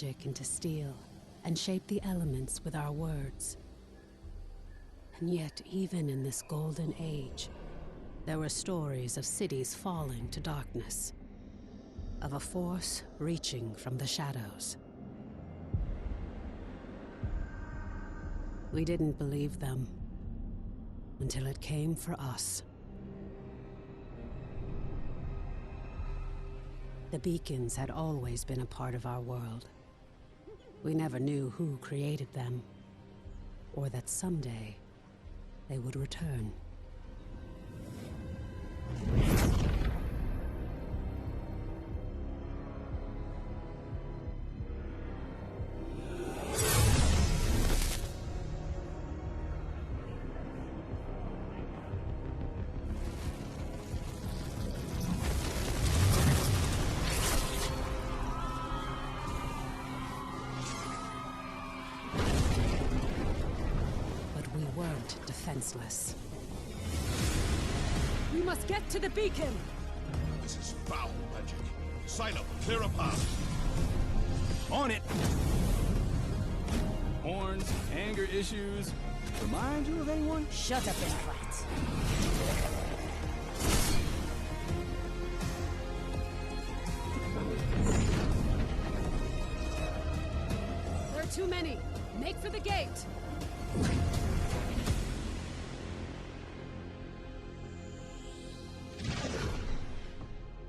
magic into steel and shape the elements with our words. And yet, even in this golden age, there were stories of cities falling to darkness, of a force reaching from the shadows. We didn't believe them until it came for us. The beacons had always been a part of our world. We never knew who created them, or that someday they would return. Defenseless. We must get to the beacon! This is foul magic. Sign up, clear a path. On it! Horns, anger issues. Remind you of anyone? Shut up and fight. There are too many. Make for the gate.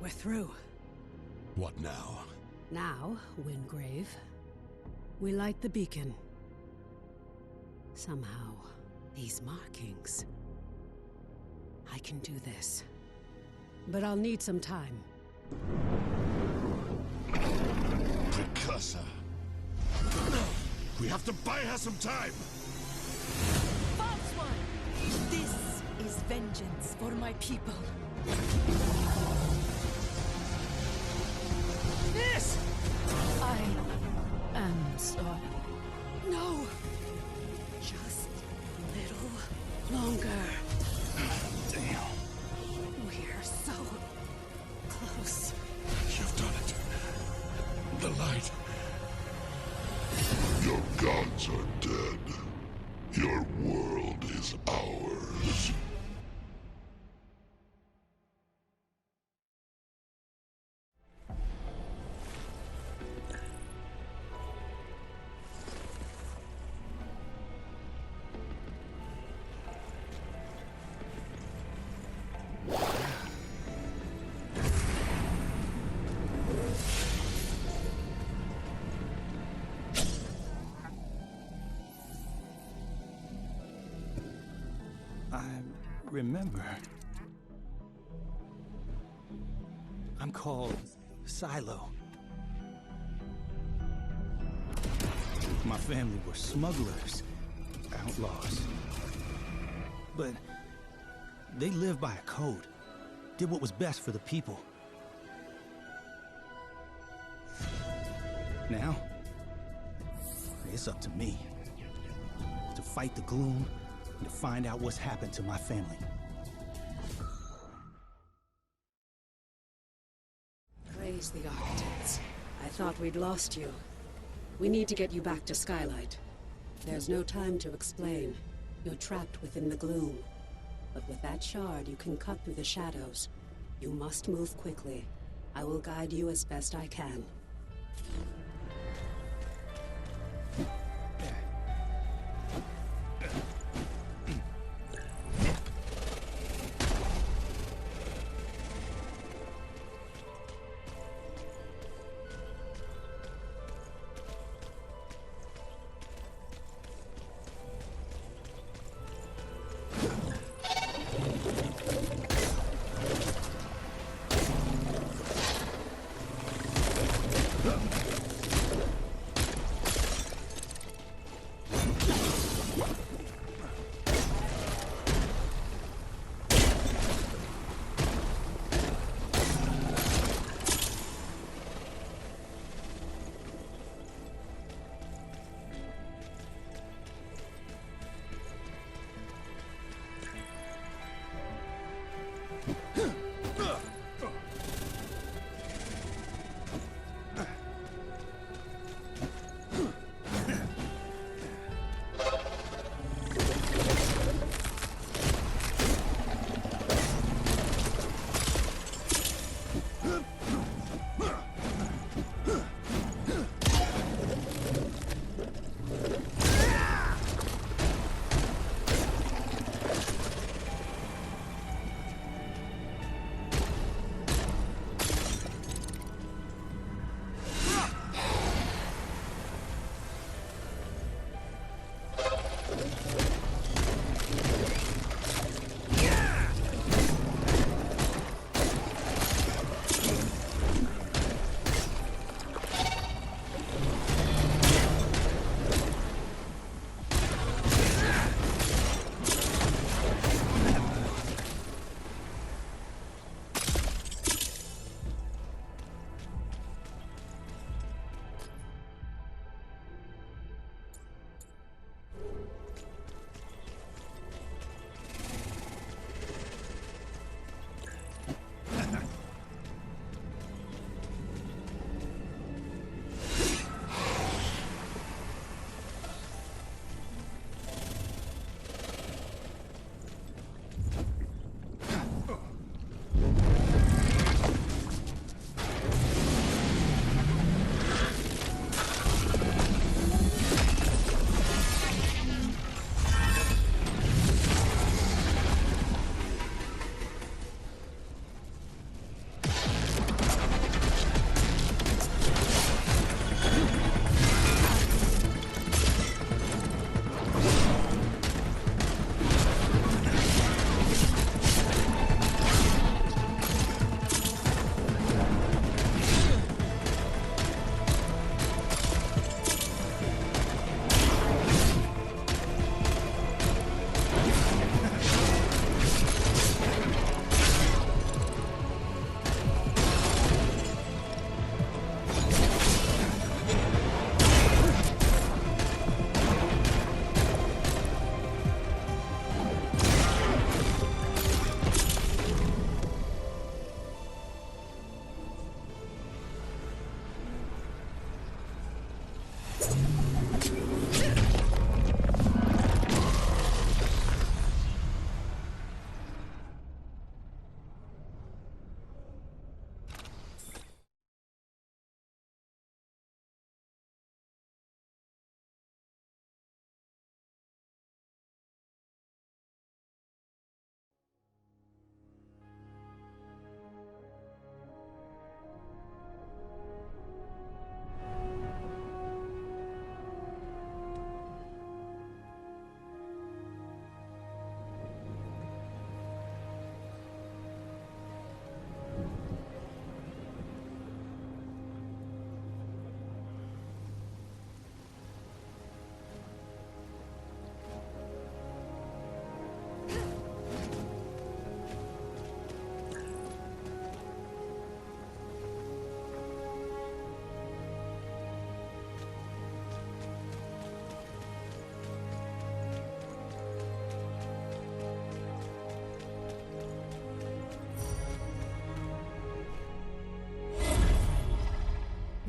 We're through. What now? Now, Wingrave, we light the beacon. Somehow, these markings... I can do this. But I'll need some time. Precursor. We have to buy her some time! False one! This is vengeance for my people. This! I am sorry. No! Just a little longer. Damn. We're so close. You've done it. The light. Your gods are dead. Your world is ours. I remember. I'm called Silo. My family were smugglers, outlaws. But they lived by a code, did what was best for the people. Now, it's up to me to fight the gloom and to find out what's happened to my family. Praise the architects. I thought we'd lost you. We need to get you back to Skylight. There's no time to explain. You're trapped within the gloom. But with that shard, you can cut through the shadows. You must move quickly. I will guide you as best I can.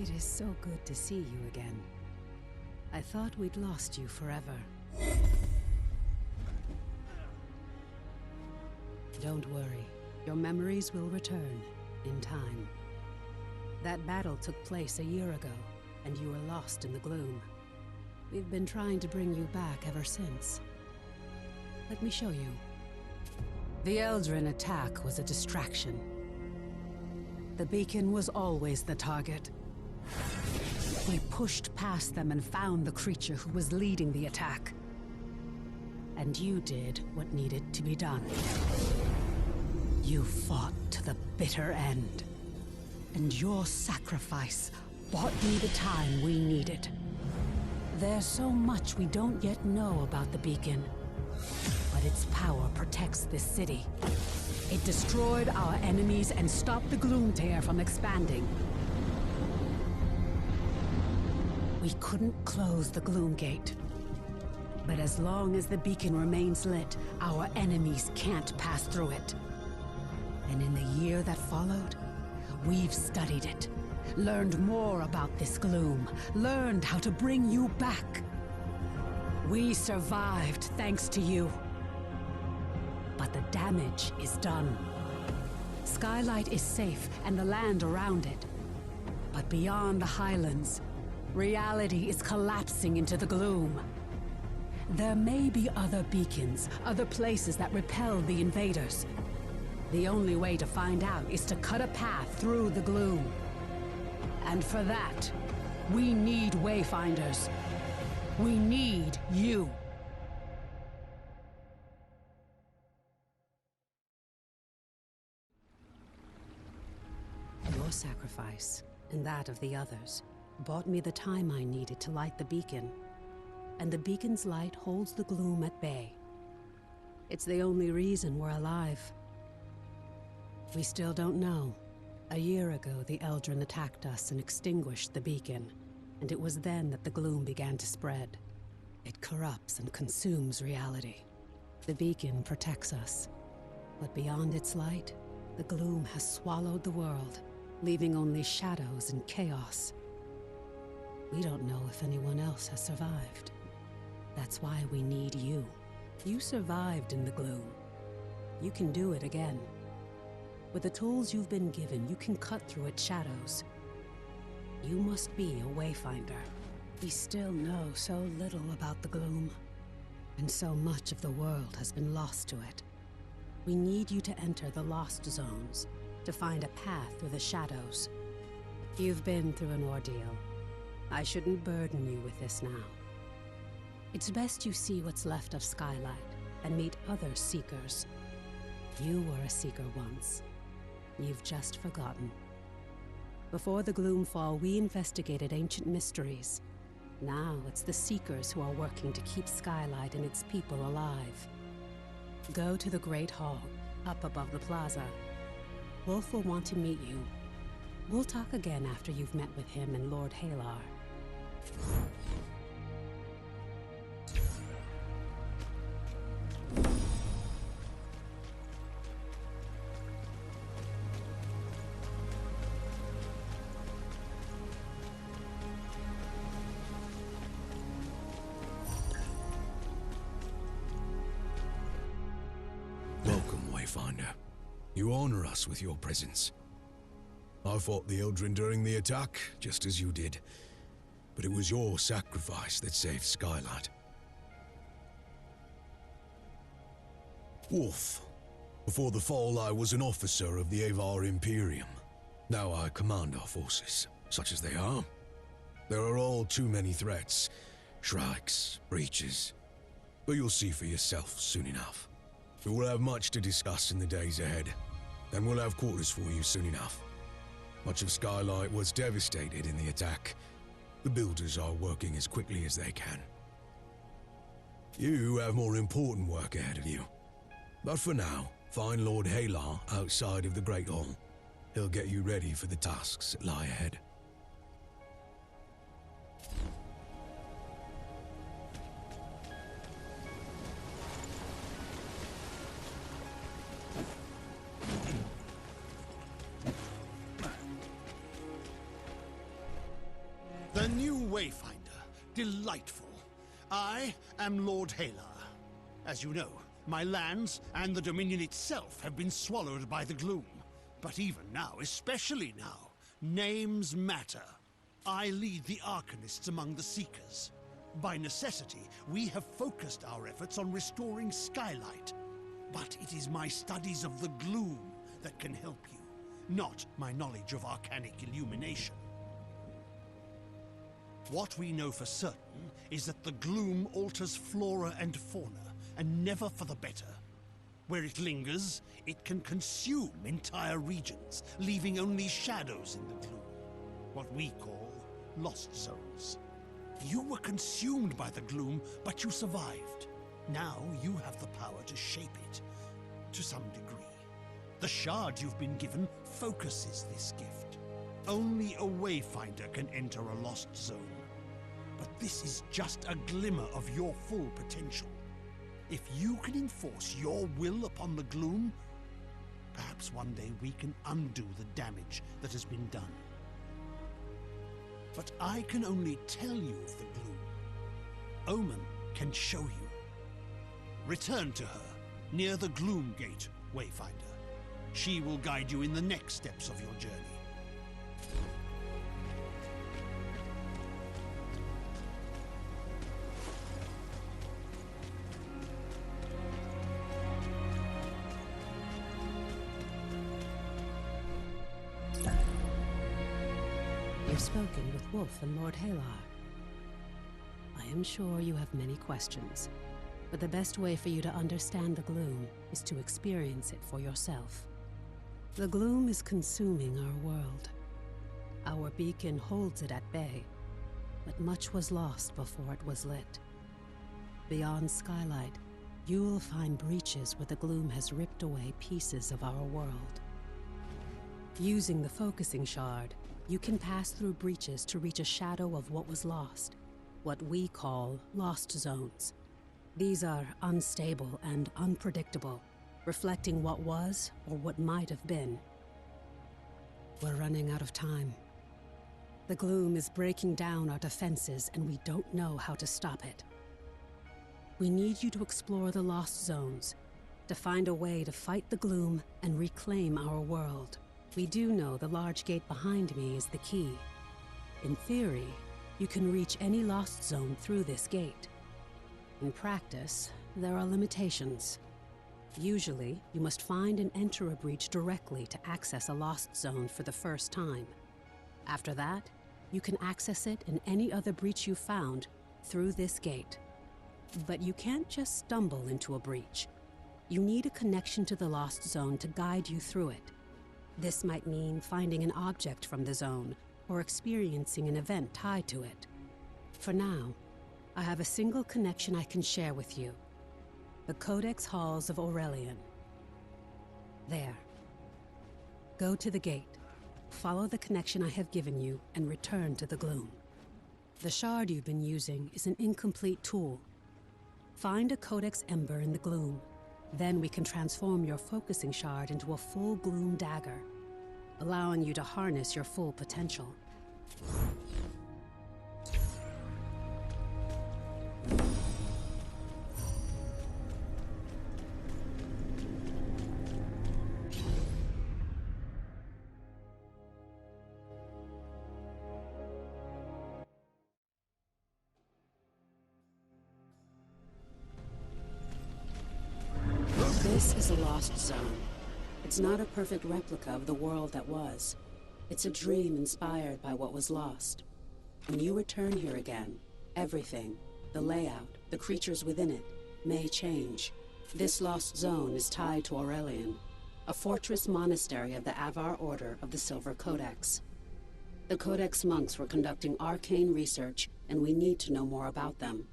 It is so good to see you again. I thought we'd lost you forever. Don't worry. Your memories will return, in time. That battle took place a year ago, and you were lost in the gloom. We've been trying to bring you back ever since. Let me show you. The Eldrin attack was a distraction. The beacon was always the target. We pushed past them and found the creature who was leading the attack. And you did what needed to be done. You fought to the bitter end. And your sacrifice bought me the time we needed. There's so much we don't yet know about the beacon. But its power protects this city. It destroyed our enemies and stopped the Gloom Tear from expanding. We couldn't close the Gloom Gate. But as long as the beacon remains lit, our enemies can't pass through it. And in the year that followed, we've studied it, learned more about this gloom, learned how to bring you back. We survived thanks to you. But the damage is done. Skylight is safe and the land around it. But beyond the highlands, reality is collapsing into the gloom. There may be other beacons, other places that repel the invaders. The only way to find out is to cut a path through the gloom. And for that, we need Wayfinders. We need you. Your sacrifice, and that of the others, bought me the time I needed to light the beacon. And the beacon's light holds the gloom at bay. It's the only reason we're alive. We still don't know. A year ago, the Eldrin attacked us and extinguished the beacon, and it was then that the gloom began to spread. It corrupts and consumes reality. The beacon protects us, but beyond its light, the gloom has swallowed the world, leaving only shadows and chaos. We don't know if anyone else has survived. That's why we need you. You survived in the gloom. You can do it again. With the tools you've been given, you can cut through its shadows. You must be a Wayfinder. We still know so little about the gloom, and so much of the world has been lost to it. We need you to enter the Lost Zones, to find a path through the shadows. You've been through an ordeal. I shouldn't burden you with this now. It's best you see what's left of Skylight, and meet other Seekers. You were a Seeker once. You've just forgotten. Before the Gloomfall, we investigated ancient mysteries. Now it's the Seekers who are working to keep Skylight and its people alive. Go to the Great Hall, up above the plaza. Wolf will want to meet you. We'll talk again after you've met with him and Lord Halar. Welcome, Wayfinder. You honor us with your presence. I fought the Eldrin during the attack, just as you did. But it was your sacrifice that saved Skylight. Wolf. Before the fall, I was an officer of the Avar Imperium. Now I command our forces, such as they are. There are all too many threats. Shrikes, breaches. But you'll see for yourself soon enough. We will have much to discuss in the days ahead, and we'll have quarters for you soon enough. Much of Skylight was devastated in the attack. The builders are working as quickly as they can. You have more important work ahead of you. But for now, find Lord Halar outside of the Great Hall. He'll get you ready for the tasks that lie ahead. new Wayfinder. Delightful. I am Lord Halar. As you know, my lands and the Dominion itself have been swallowed by the gloom. But even now, especially now, names matter. I lead the Arcanists among the Seekers. By necessity, we have focused our efforts on restoring Skylight. But it is my studies of the gloom that can help you, not my knowledge of arcanic illumination. What we know for certain is that the gloom alters flora and fauna, and never for the better. Where it lingers, it can consume entire regions, leaving only shadows in the gloom. What we call lost zones. You were consumed by the gloom, but you survived. Now you have the power to shape it, to some degree. The shard you've been given focuses this gift. Only a Wayfinder can enter a lost zone. But this is just a glimmer of your full potential. If you can enforce your will upon the gloom, perhaps one day we can undo the damage that has been done. But I can only tell you of the gloom. Omen can show you. Return to her, near the Gloom Gate, Wayfinder. She will guide you in the next steps of your journey. You've spoken with Wolf and Lord Halar. I am sure you have many questions, but the best way for you to understand the gloom is to experience it for yourself. The gloom is consuming our world. Our beacon holds it at bay, but much was lost before it was lit. Beyond Skylight, you will find breaches where the gloom has ripped away pieces of our world. Using the focusing shard, you can pass through breaches to reach a shadow of what was lost, what we call lost zones. These are unstable and unpredictable, reflecting what was or what might have been. We're running out of time. The gloom is breaking down our defenses, and we don't know how to stop it. We need you to explore the lost zones, to find a way to fight the gloom and reclaim our world. We do know the large gate behind me is the key. In theory, you can reach any lost zone through this gate. In practice, there are limitations. Usually, you must find and enter a breach directly to access a lost zone for the first time. After that, you can access it and any other breach you found through this gate. But you can't just stumble into a breach. You need a connection to the lost zone to guide you through it. This might mean finding an object from the zone, or experiencing an event tied to it. For now, I have a single connection I can share with you. The Codex Halls of Aurelian. There. Go to the gate, follow the connection I have given you, and return to the gloom. The shard you've been using is an incomplete tool. Find a Codex Ember in the gloom. Then we can transform your focusing shard into a full gloom dagger, allowing you to harness your full potential. This is a lost zone. It's not a perfect replica of the world that was. It's a dream inspired by what was lost. When you return here again, everything, the layout, the creatures within it, may change. This lost zone is tied to Aurelian, a fortress monastery of the Avar Order of the Silver Codex. The Codex monks were conducting arcane research, and we need to know more about them.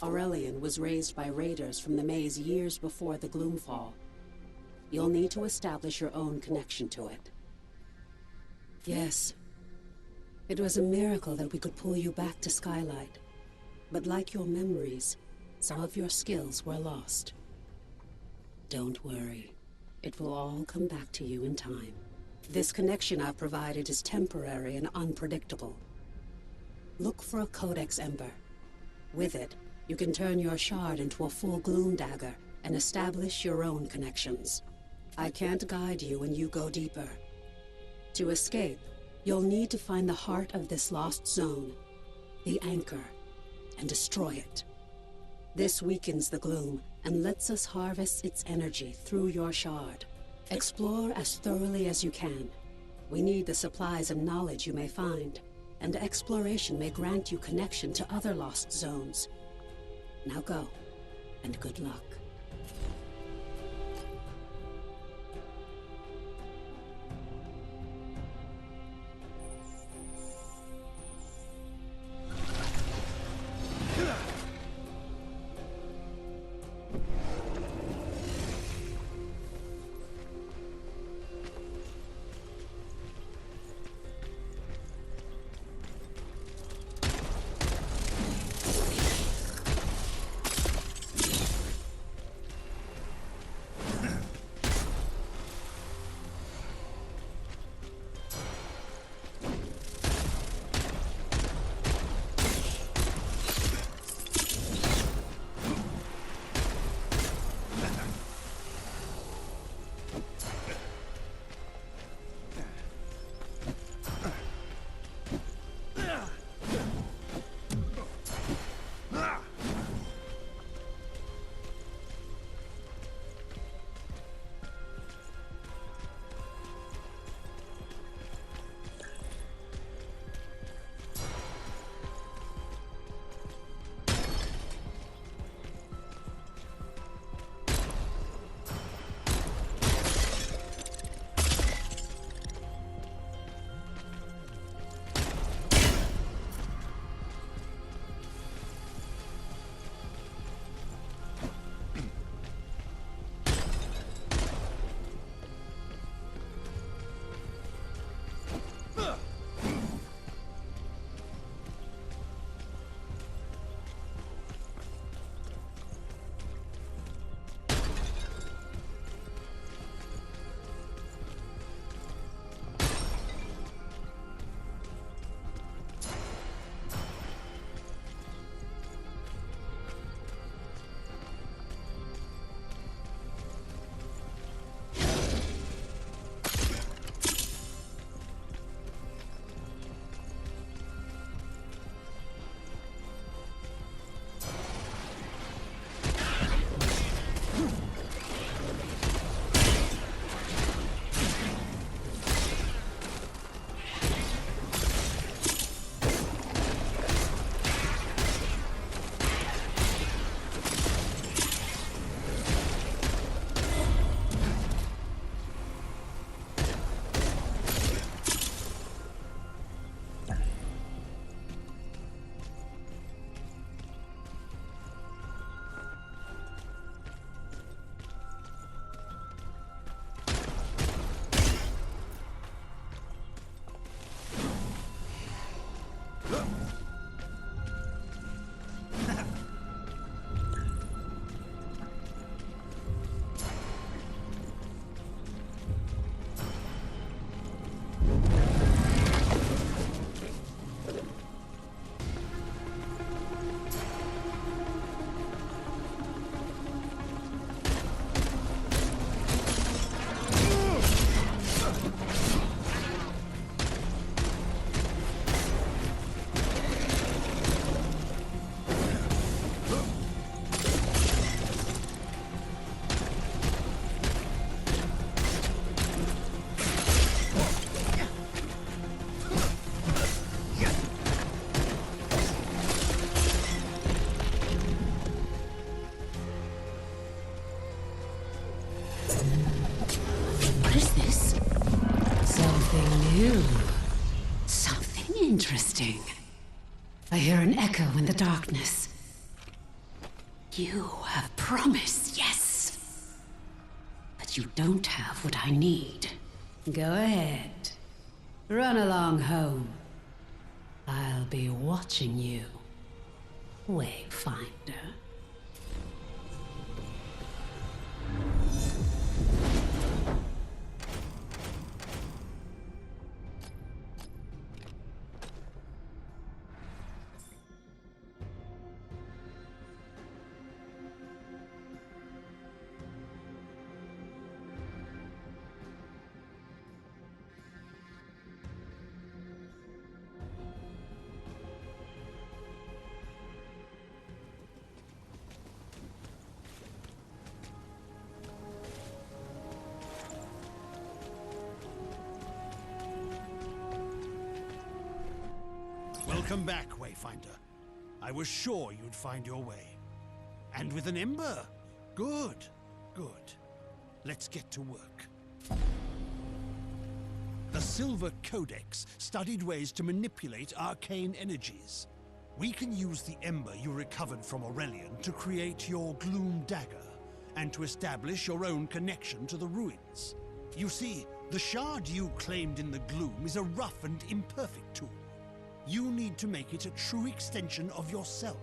Aurelian was raised by raiders from the maze years before the Gloomfall. You'll need to establish your own connection to it. Yes. It was a miracle that we could pull you back to Skylight. But like your memories, some of your skills were lost. Don't worry. It will all come back to you in time. This connection I've provided is temporary and unpredictable. Look for a Codex Ember. With it, you can turn your shard into a full gloom dagger and establish your own connections. I can't guide you when you go deeper. To escape, you'll need to find the heart of this lost zone, the anchor, and destroy it. This weakens the gloom and lets us harvest its energy through your shard. Explore as thoroughly as you can. We need the supplies and knowledge you may find, and exploration may grant you connection to other lost zones. Now go, and good luck. Something interesting. I hear an echo in the darkness. You have promise, yes. But you don't have what I need. Go ahead. Run along home. I'll be watching you, Wayfinder. Welcome back, Wayfinder. I was sure you'd find your way. And with an ember? Good, good. Let's get to work. The Silver Codex studied ways to manipulate arcane energies. We can use the ember you recovered from Aurelian to create your Gloom Dagger, and to establish your own connection to the ruins. You see, the shard you claimed in the Gloom is a rough and imperfect tool. You need to make it a true extension of yourself,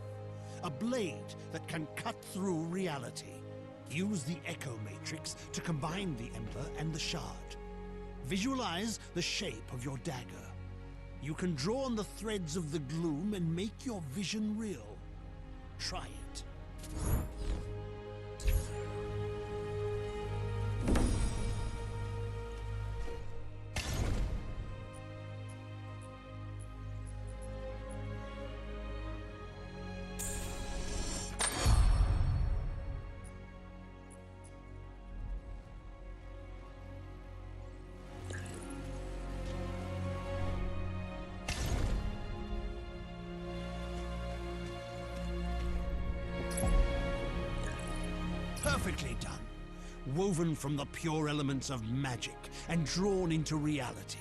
a blade that can cut through reality. Use the Echo Matrix to combine the ember and the shard. Visualize the shape of your dagger. You can draw on the threads of the gloom and make your vision real. Try it. Perfectly done. Woven from the pure elements of magic and drawn into reality.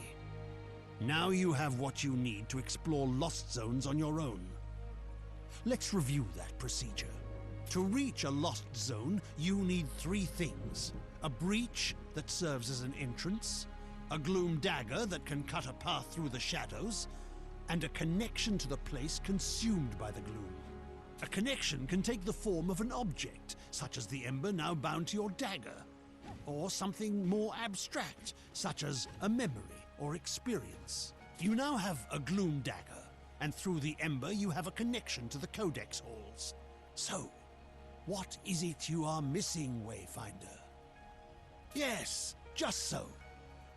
Now you have what you need to explore lost zones on your own. Let's review that procedure. To reach a lost zone, you need 3 things. A breach that serves as an entrance, a gloom dagger that can cut a path through the shadows, and a connection to the place consumed by the gloom. A connection can take the form of an object, such as the ember now bound to your dagger, or something more abstract, such as a memory or experience. You now have a gloom dagger, and through the ember you have a connection to the Codex halls. So, what is it you are missing, Wayfinder? Yes, just so.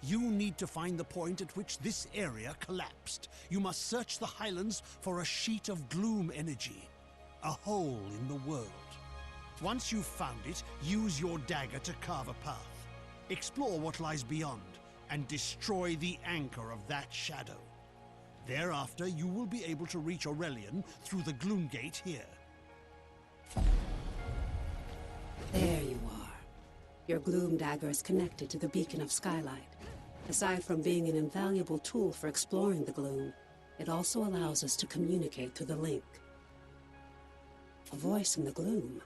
You need to find the point at which this area collapsed. You must search the Highlands for a sheet of gloom energy. A hole in the world. Once you've found it, use your dagger to carve a path. Explore what lies beyond, and destroy the anchor of that shadow. Thereafter, you will be able to reach Aurelian through the Gloom Gate here. There you are. Your gloom dagger is connected to the beacon of Skylight. Aside from being an invaluable tool for exploring the gloom, it also allows us to communicate through the link. A voice in the gloom?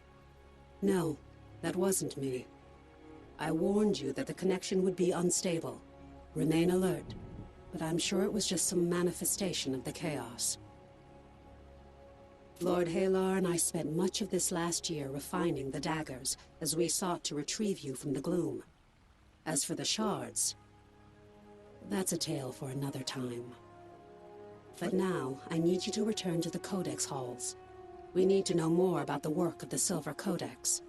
No, that wasn't me. I warned you that the connection would be unstable. Remain alert, but I'm sure it was just some manifestation of the chaos. Lord Halar and I spent much of this last year refining the daggers as we sought to retrieve you from the gloom. As for the shards, that's a tale for another time. But now, I need you to return to the Codex halls. We need to know more about the work of the Silver Codex.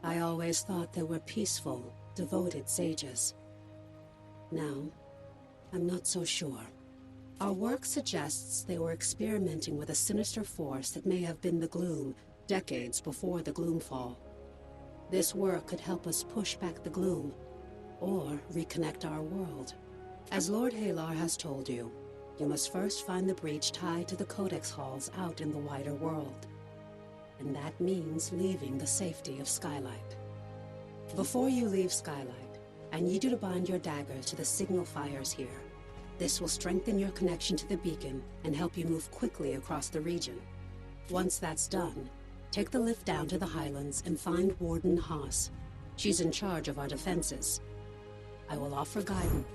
I always thought they were peaceful, devoted sages. Now, I'm not so sure. Our work suggests they were experimenting with a sinister force that may have been the Gloom, decades before the Gloomfall. This work could help us push back the Gloom, or reconnect our world. As Lord Halar has told you, you must first find the breach tied to the Codex halls out in the wider world. And that means leaving the safety of Skylight. Before you leave Skylight, I need you to bind your dagger to the signal fires here. This will strengthen your connection to the beacon and help you move quickly across the region. Once that's done, take the lift down to the Highlands and find Warden Haas. She's in charge of our defenses. I will offer guidance.